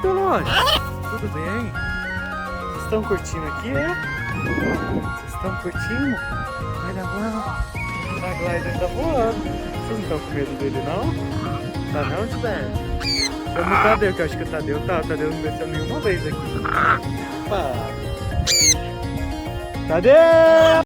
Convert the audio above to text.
muito longe. Tudo bem? Vocês estão curtindo aqui, é? Vocês estão curtindo? Olha lá. A glider tá voando. Vocês não estão com medo dele, não? Tá não, Tibete? Chama o Tadeu, que eu acho que o Tadeu tá. O Tadeu não desceu nenhuma vez aqui. Para. Tadeu!